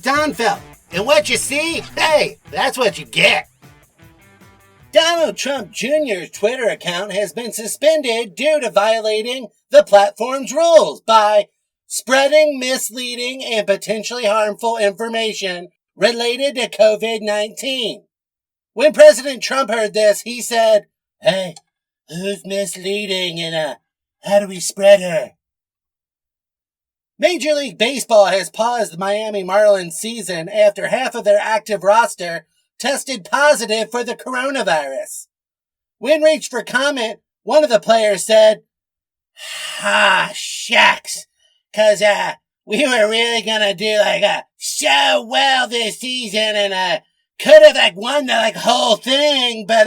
Kornfeld. And what you see, hey, that's what you get. Donald Trump Jr.'s Twitter account has been suspended due to violating the platform's rules by spreading misleading and potentially harmful information related to COVID-19. When President Trump heard this, he said, "Hey, who's misleading and how do we spread her?" Major League Baseball has paused the Miami Marlins season after half of their active roster tested positive for the coronavirus. When reached for comment, one of the players said, shucks, cause we were really gonna do so well this season and could have won the whole thing, but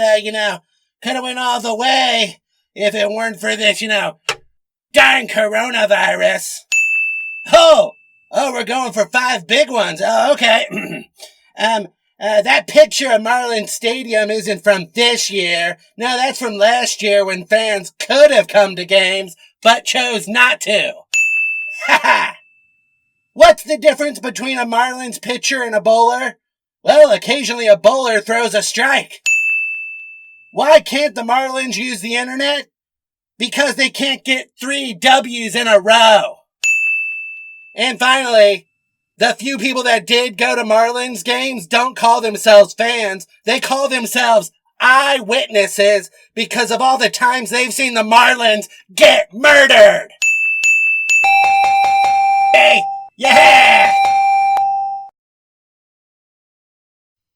could have went all the way if it weren't for this, darn coronavirus. Oh, we're going for 5 big ones. Oh, okay. That picture of Marlins Stadium isn't from this year. No, that's from last year when fans could have come to games, but chose not to. Ha ha! What's the difference between a Marlins pitcher and a bowler? Well, occasionally a bowler throws a strike. Why can't the Marlins use the internet? Because they can't get 3 W's in a row. And finally, the few people that did go to Marlins games don't call themselves fans. They call themselves eyewitnesses because of all the times they've seen the Marlins get murdered. Hey, yeah!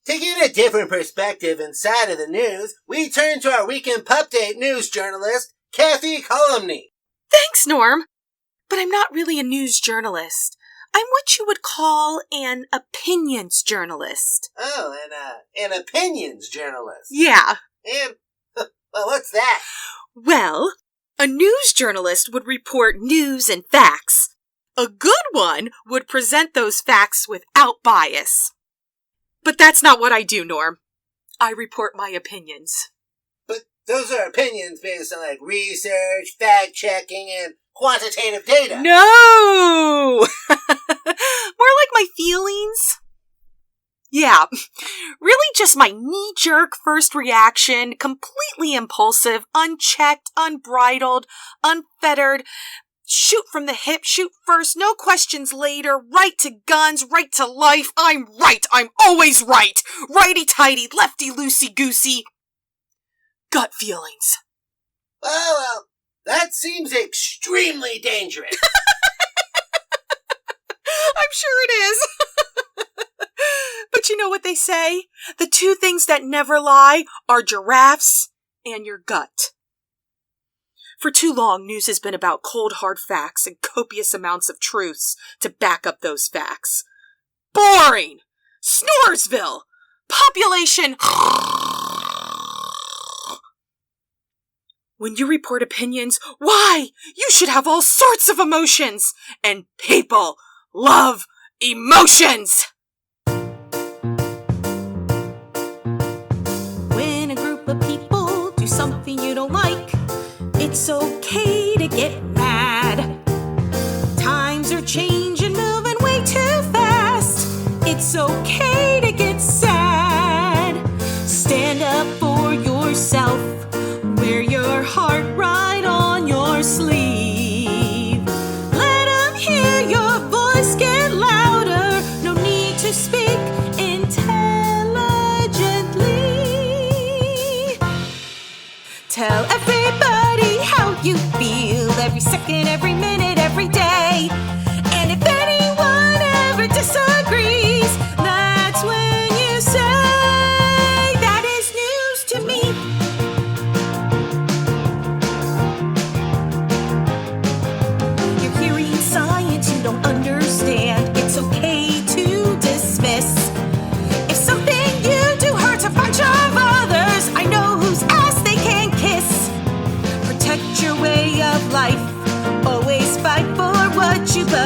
To get a different perspective inside of the news, we turn to our weekend Puppdate news journalist, Kathy Columny. Thanks, Norm. But I'm not really a news journalist. I'm what you would call an opinions journalist. Oh, an opinions journalist. Yeah. And, well, what's that? Well, a news journalist would report news and facts. A good one would present those facts without bias. But that's not what I do, Norm. I report my opinions. But those are opinions based on research, fact-checking, and quantitative data. No! More like my feelings. Yeah, really just my knee-jerk first reaction, completely impulsive, unchecked, unbridled, unfettered, shoot from the hip, shoot first, no questions later, right to guns, right to life, I'm right, I'm always right, righty-tighty, lefty-loosey-goosey, gut feelings. Well, that seems extremely dangerous. I'm sure it is. But you know what they say? The 2 things that never lie are giraffes and your gut. For too long, news has been about cold, hard facts and copious amounts of truths to back up those facts. Boring! Snoresville! Population... When you report opinions, why? You should have all sorts of emotions! And people love emotions! When a group of people do something you don't like, it's okay to get mad. Times are changing, moving way too fast. It's okay to get sad. Stand up for yourself. Wear your heart right on your sleeve. Let them hear your voice get louder. No need to speak intelligently. Tell everybody how you feel every second, every minute, every day. And if anyone ever disagrees, that's when you say, that is news to me. You're hearing science you don't understand. It's okay to dismiss. If something you do hurts a bunch of others, I know whose ass they can kiss. Protect your way of life. Always fight for what you believe.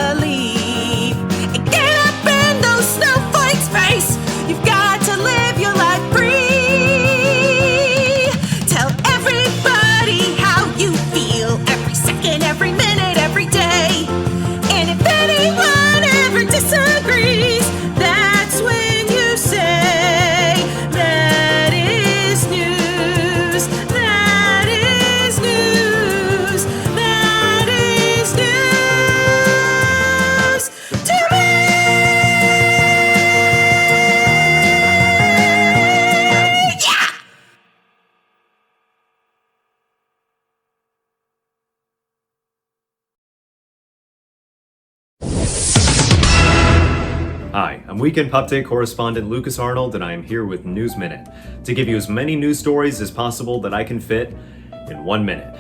I'm Weekend Puppdate correspondent Lukas Arnold, and I am here with News Minute to give you as many news stories as possible that I can fit in 1 minute.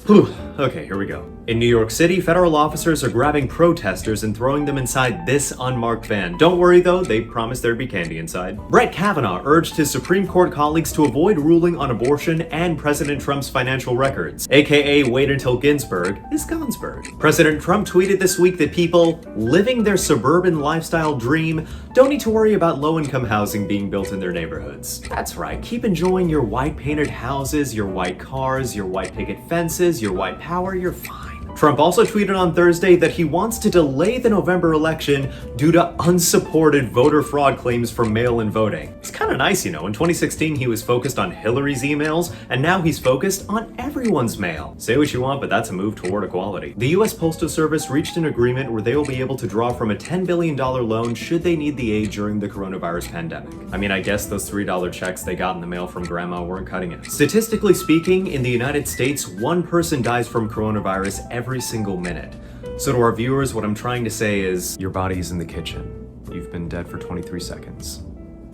Whew. Okay, here we go. In New York City, federal officers are grabbing protesters and throwing them inside this unmarked van. Don't worry though, they promised there'd be candy inside. Brett Kavanaugh urged his Supreme Court colleagues to avoid ruling on abortion and President Trump's financial records, aka wait until Ginsburg is Gonsburg. President Trump tweeted this week that people living their suburban lifestyle dream don't need to worry about low-income housing being built in their neighborhoods. That's right, keep enjoying your white-painted houses, your white cars, your white picket fences, your white power, you're fine. Trump also tweeted on Thursday that he wants to delay the November election due to unsupported voter fraud claims for mail-in voting. It's kind of nice, you know. In 2016, he was focused on Hillary's emails, and now he's focused on everyone's mail. Say what you want, but that's a move toward equality. The U.S. Postal Service reached an agreement where they will be able to draw from a $10 billion loan should they need the aid during the coronavirus pandemic. I mean, I guess those $3 checks they got in the mail from grandma weren't cutting it. Statistically speaking, in the United States, one person dies from coronavirus every single minute. So to our viewers, what I'm trying to say is, your body is in the kitchen. You've been dead for 23 seconds.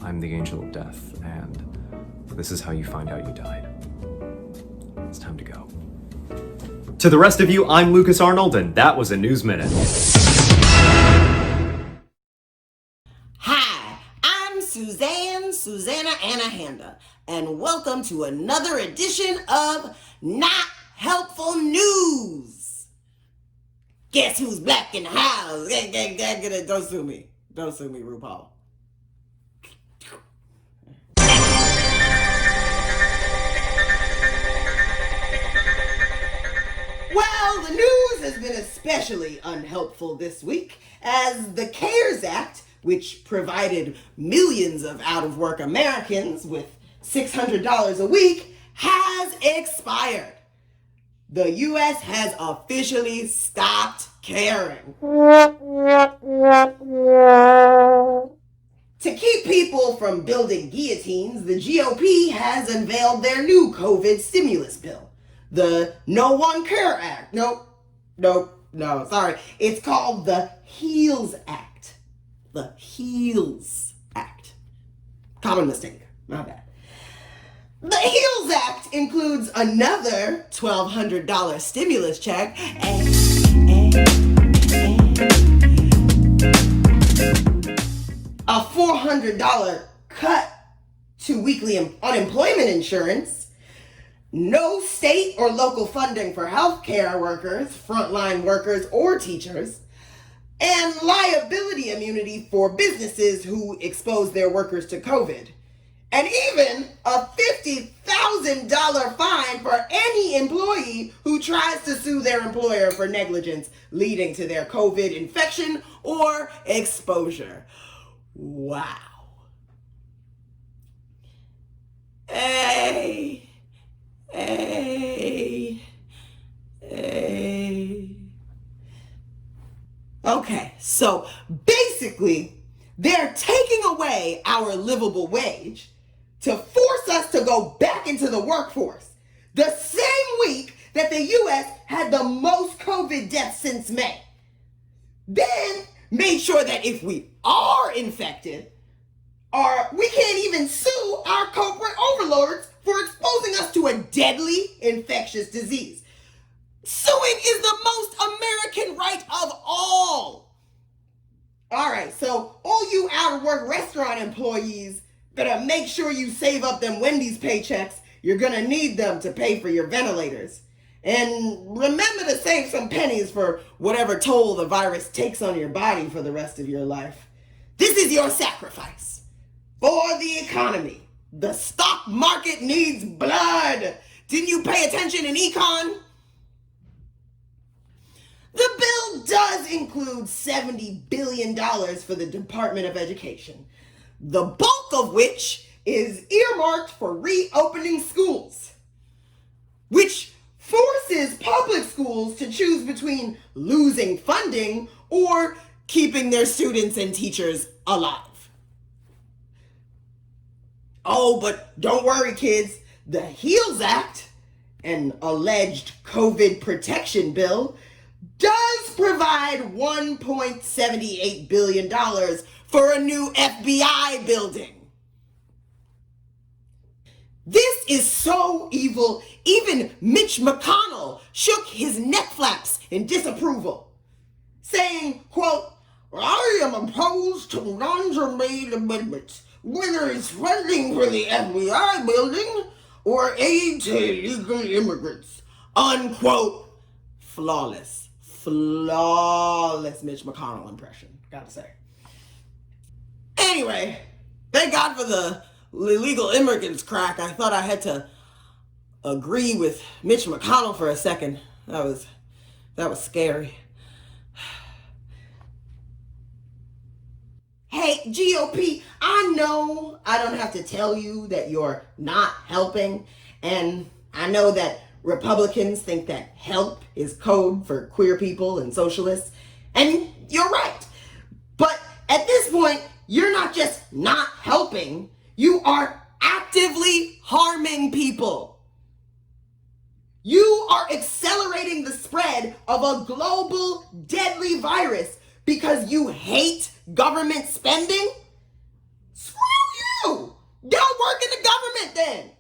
I'm the angel of death, and this is how you find out you died. It's time to go. To the rest of you, I'm Lukas Arnold, and that was a News Minute. Hi, I'm Susanna Anahanda, and welcome to another edition of Not Helpful News. Guess who's black in the house? Don't sue me. Don't sue me, RuPaul. Well, the news has been especially unhelpful this week as the C.A.R.E.S Act, which provided millions of out-of-work Americans with $600 a week, has expired. The U.S. has officially stopped caring. To keep people from building guillotines, the GOP has unveiled their new COVID stimulus bill, the No One Care Act. Sorry. It's called the HEALS Act. The HEALS Act. Common mistake. My bad. The HEALS Act includes another $1,200 stimulus check and a $400 cut to weekly unemployment insurance, no state or local funding for healthcare workers, frontline workers, or teachers, and liability immunity for businesses who expose their workers to COVID. And even a $50,000 fine for any employee who tries to sue their employer for negligence leading to their COVID infection or exposure. Wow. Hey. Okay, so basically, they're taking away our livable wage to force us to go back into the workforce the same week that the U.S. had the most COVID deaths since May. Then made sure that if we are infected, we can't even sue our corporate overlords for exposing us to a deadly infectious disease. Suing is the most American right of all. All right, so all you out-of-work restaurant employees better make sure you save up them Wendy's paychecks. You're gonna need them to pay for your ventilators. And remember to save some pennies for whatever toll the virus takes on your body for the rest of your life. This is your sacrifice for the economy. The stock market needs blood. Didn't you pay attention in econ? The bill does include $70 billion for the Department of Education, the bulk of which is earmarked for reopening schools, which forces public schools to choose between losing funding or keeping their students and teachers alive. Oh, but don't worry, kids. The HEALS Act, an alleged COVID protection bill, does provide $1.78 billion for a new FBI building. This is so evil, even Mitch McConnell shook his neck flaps in disapproval, saying, quote, "I am opposed to non-germane amendments, whether it's funding for the FBI building or aid to illegal immigrants." Unquote. Flawless Mitch McConnell impression, gotta say. Anyway, thank God for the illegal immigrants crack. I thought I had to agree with Mitch McConnell for a second. That was scary. Hey, GOP, I know I don't have to tell you that you're not helping, and I know that Republicans think that help is code for queer people and socialists, and you're right. But at this point, you're not just not helping, you are actively harming people. You are accelerating the spread of a global deadly virus because you hate government spending? Screw you! Don't work in the government then.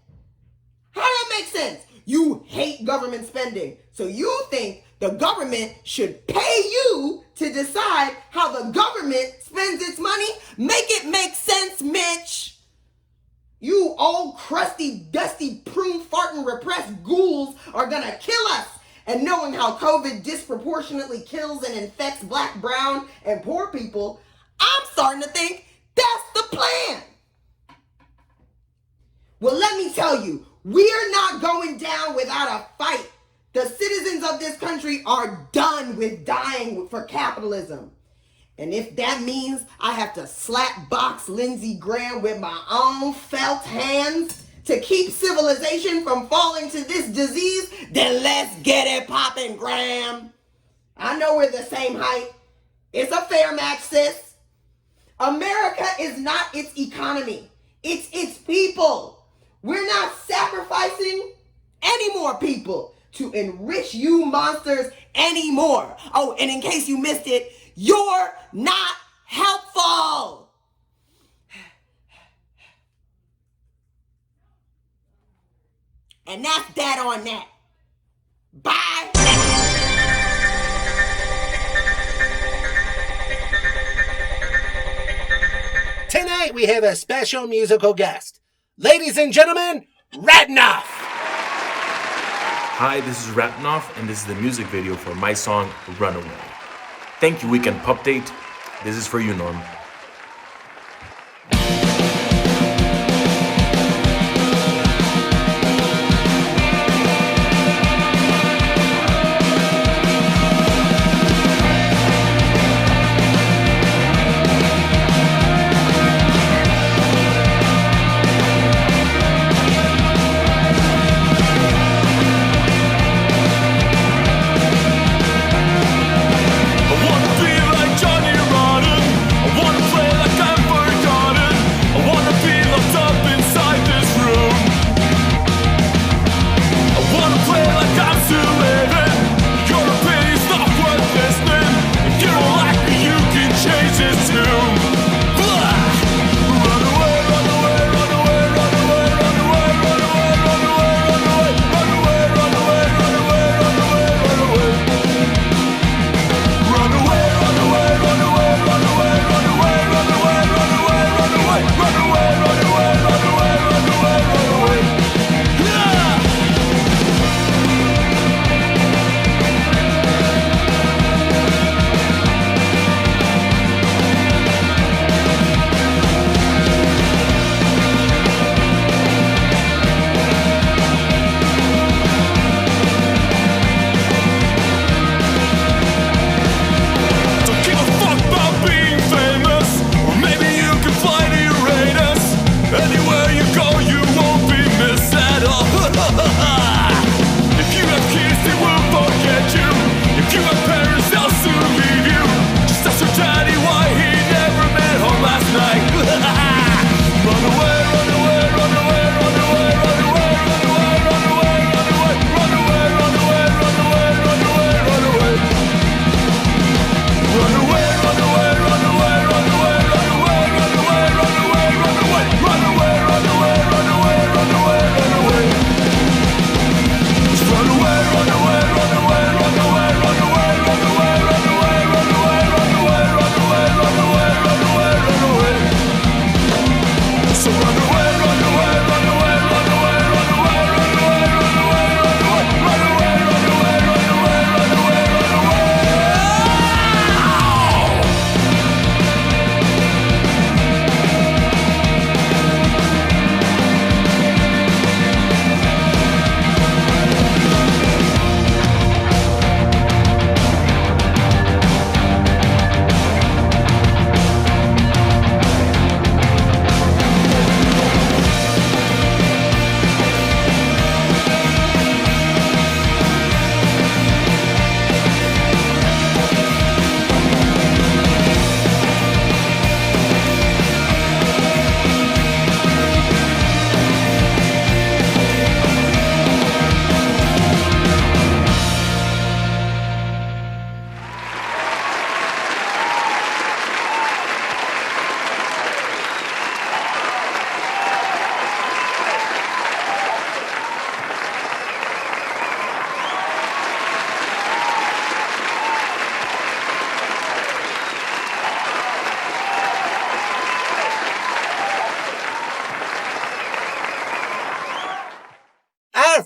How does that make sense? You hate government spending, so you think the government should pay you to decide how the government spends its money? Make it make sense, Mitch. You old crusty, dusty, prune, farting, repressed ghouls are gonna kill us. And knowing how COVID disproportionately kills and infects black, brown, and poor people, I'm starting to think that's the plan. Well, let me tell you, we're not going down without a fight. The citizens of this country are done with dying for capitalism. And if that means I have to slap box Lindsey Graham with my own felt hands to keep civilization from falling to this disease, then let's get it poppin', Graham. I know we're the same height. It's a fair match, sis. America is not its economy. It's its people. We're not sacrificing any more people to enrich you monsters anymore. Oh, and in case you missed it, you're not helpful. And that's that on that. Bye. Tonight we have a special musical guest. Ladies and gentlemen, Ratinoff. Hi, this is Ratinoff, and this is the music video for my song, Runaway. Thank you, Weekend Puppdate. This is for you, Norm. I wanna be like Johnny Rotten. I wanna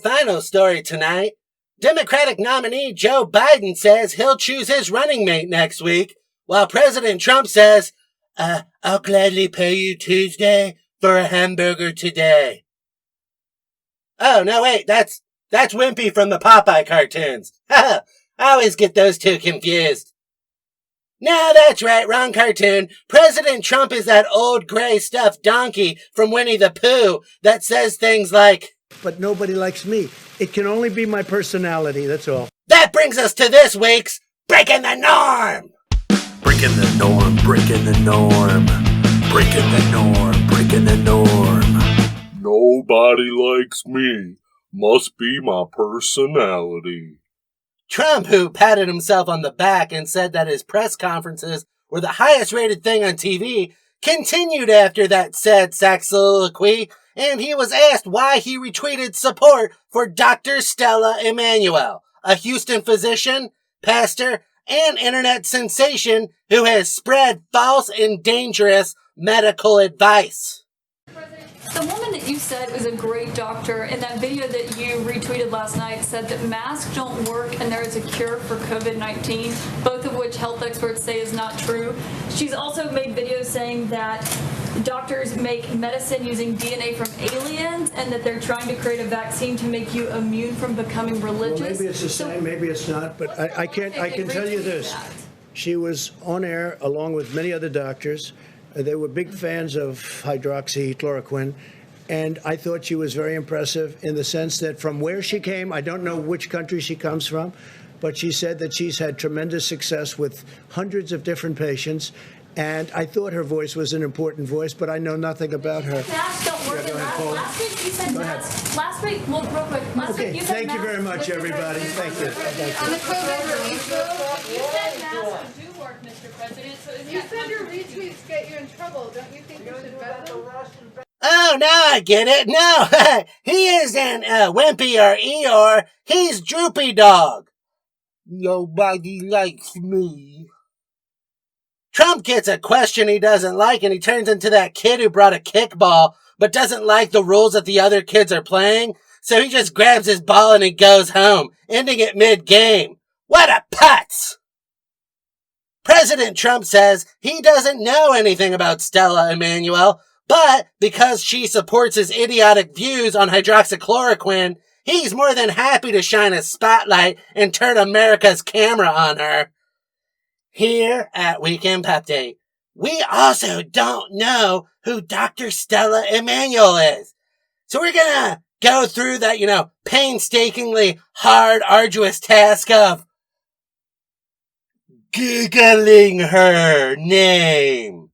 final story tonight. Democratic nominee Joe Biden says he'll choose his running mate next week, while President Trump says, I'll gladly pay you Tuesday for a hamburger today. Oh, no, wait, that's Wimpy from the Popeye cartoons. I always get those two confused. No, that's right, wrong cartoon. President Trump is that old gray stuffed donkey from Winnie the Pooh that says things like, but nobody likes me. It can only be my personality, that's all. That brings us to this week's Breaking the Norm. Breaking the norm, breaking the norm. Breaking the norm, breaking the norm. Nobody likes me. Must be my personality. Trump, who patted himself on the back and said that his press conferences were the highest rated thing on TV, continued after that sad sack soliloquy, and he was asked why he retweeted support for Dr. Stella Emanuel, a Houston physician, pastor, and internet sensation who has spread false and dangerous medical advice. The woman that you said was a great doctor in that video that you retweeted last night said that masks don't work and there is a cure for COVID-19, both of which health experts say is not true. She's also made videos saying that doctors make medicine using DNA from aliens and that they're trying to create a vaccine to make you immune from becoming religious. Well, maybe it's the same, maybe it's not, but I can tell you this. She was on air along with many other doctors. They were big fans of hydroxychloroquine, and I thought she was very impressive in the sense that from where she came, I don't know which country she comes from, but she said that she's had tremendous success with hundreds of different patients, and I thought her voice was an important voice, but I know nothing about her. Masks don't work. Last week you said masks. Last week, well, real quick. Last week you said thank you very much, everybody. Thank you. On the COVID relief bill, you said masks do work, Mr. President. So you said your retweets get you in trouble. Don't you think you should vet them? Oh, now I get it. No, he isn't Wimpy or Eeyore. He's Droopy Dog. Nobody likes me. Trump gets a question he doesn't like, and he turns into that kid who brought a kickball, but doesn't like the rules that the other kids are playing. So he just grabs his ball and he goes home, ending it mid-game. What a putz! President Trump says he doesn't know anything about Stella Emanuel, but because she supports his idiotic views on hydroxychloroquine, he's more than happy to shine a spotlight and turn America's camera on her. Here at Weekend Puppdate, we also don't know who Dr. Stella Emanuel is. So we're gonna go through that, painstakingly hard, arduous task of Googling her name.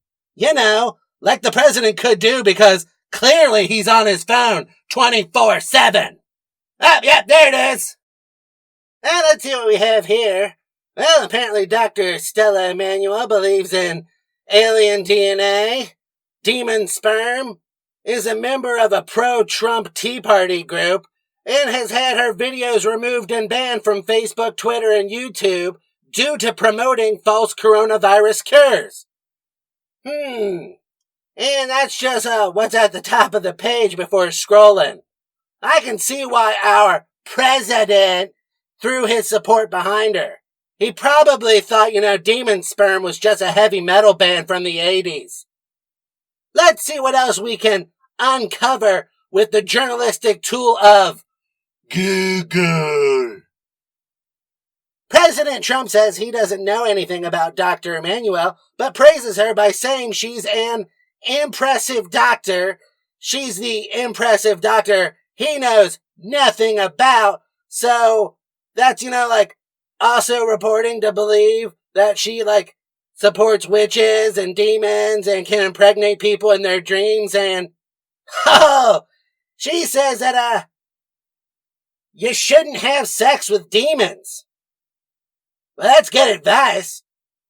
Like the president could do because clearly he's on his phone 24/7. Oh, yeah, there it is. Well, let's see what we have here. Well, apparently Dr. Stella Emanuel believes in alien DNA, demon sperm, is a member of a pro-Trump Tea Party group, and has had her videos removed and banned from Facebook, Twitter, and YouTube due to promoting false coronavirus cures. And that's just what's at the top of the page before scrolling. I can see why our president threw his support behind her. He probably thought, Demon Sperm was just a heavy metal band from the 80s. Let's see what else we can uncover with the journalistic tool of Google. President Trump says he doesn't know anything about Dr. Emanuel, but praises her by saying she's an impressive doctor. She's the impressive doctor he knows nothing about. So that's, also reporting to believe that she, supports witches and demons and can impregnate people in their dreams. And, she says that, you shouldn't have sex with demons. Well, that's good advice.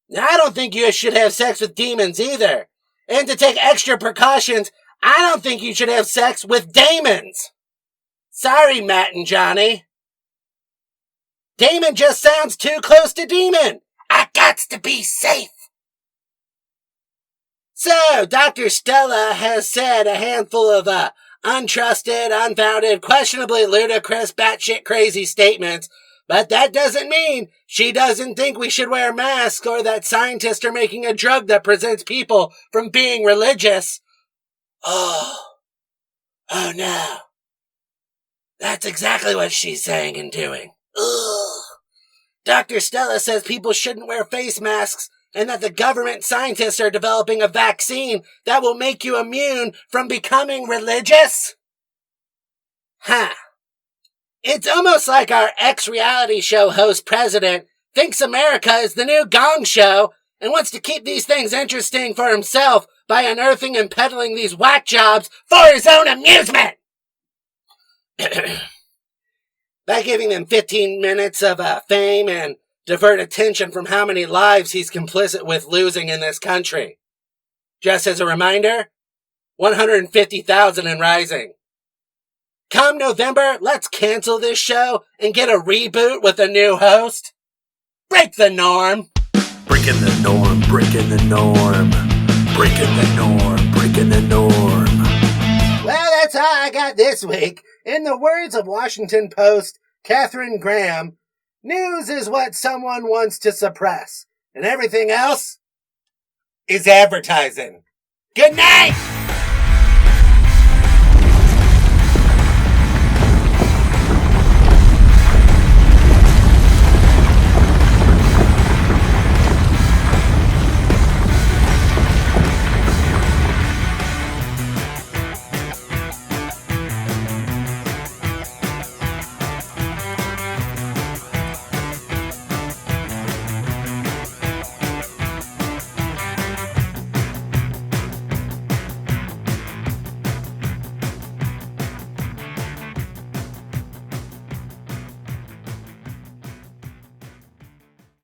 Now, I don't think you should have sex with demons either. And to take extra precautions, I don't think you should have sex with demons. Sorry, Matt and Johnny. Damon just sounds too close to demon. I gots to be safe. So, Dr. Stella has said a handful of untrusted, unfounded, questionably ludicrous, batshit crazy statements, but that doesn't mean she doesn't think we should wear masks or that scientists are making a drug that prevents people from being religious. Oh no. That's exactly what she's saying and doing. Ugh. Dr. Stella says people shouldn't wear face masks and that the government scientists are developing a vaccine that will make you immune from becoming religious? Huh. It's almost like our ex-reality show host president thinks America is the new Gong Show and wants to keep these things interesting for himself by unearthing and peddling these whack jobs for his own amusement. By giving them 15 minutes of fame and divert attention from how many lives he's complicit with losing in this country. Just as a reminder, 150,000 and rising. Come November, let's cancel this show and get a reboot with a new host. Break the norm. Breaking the norm, breaking the norm, breaking the norm, breaking the norm. Well, that's all I got this week. In the words of Washington Post Katharine Graham, news is what someone wants to suppress, and everything else is advertising. Good night!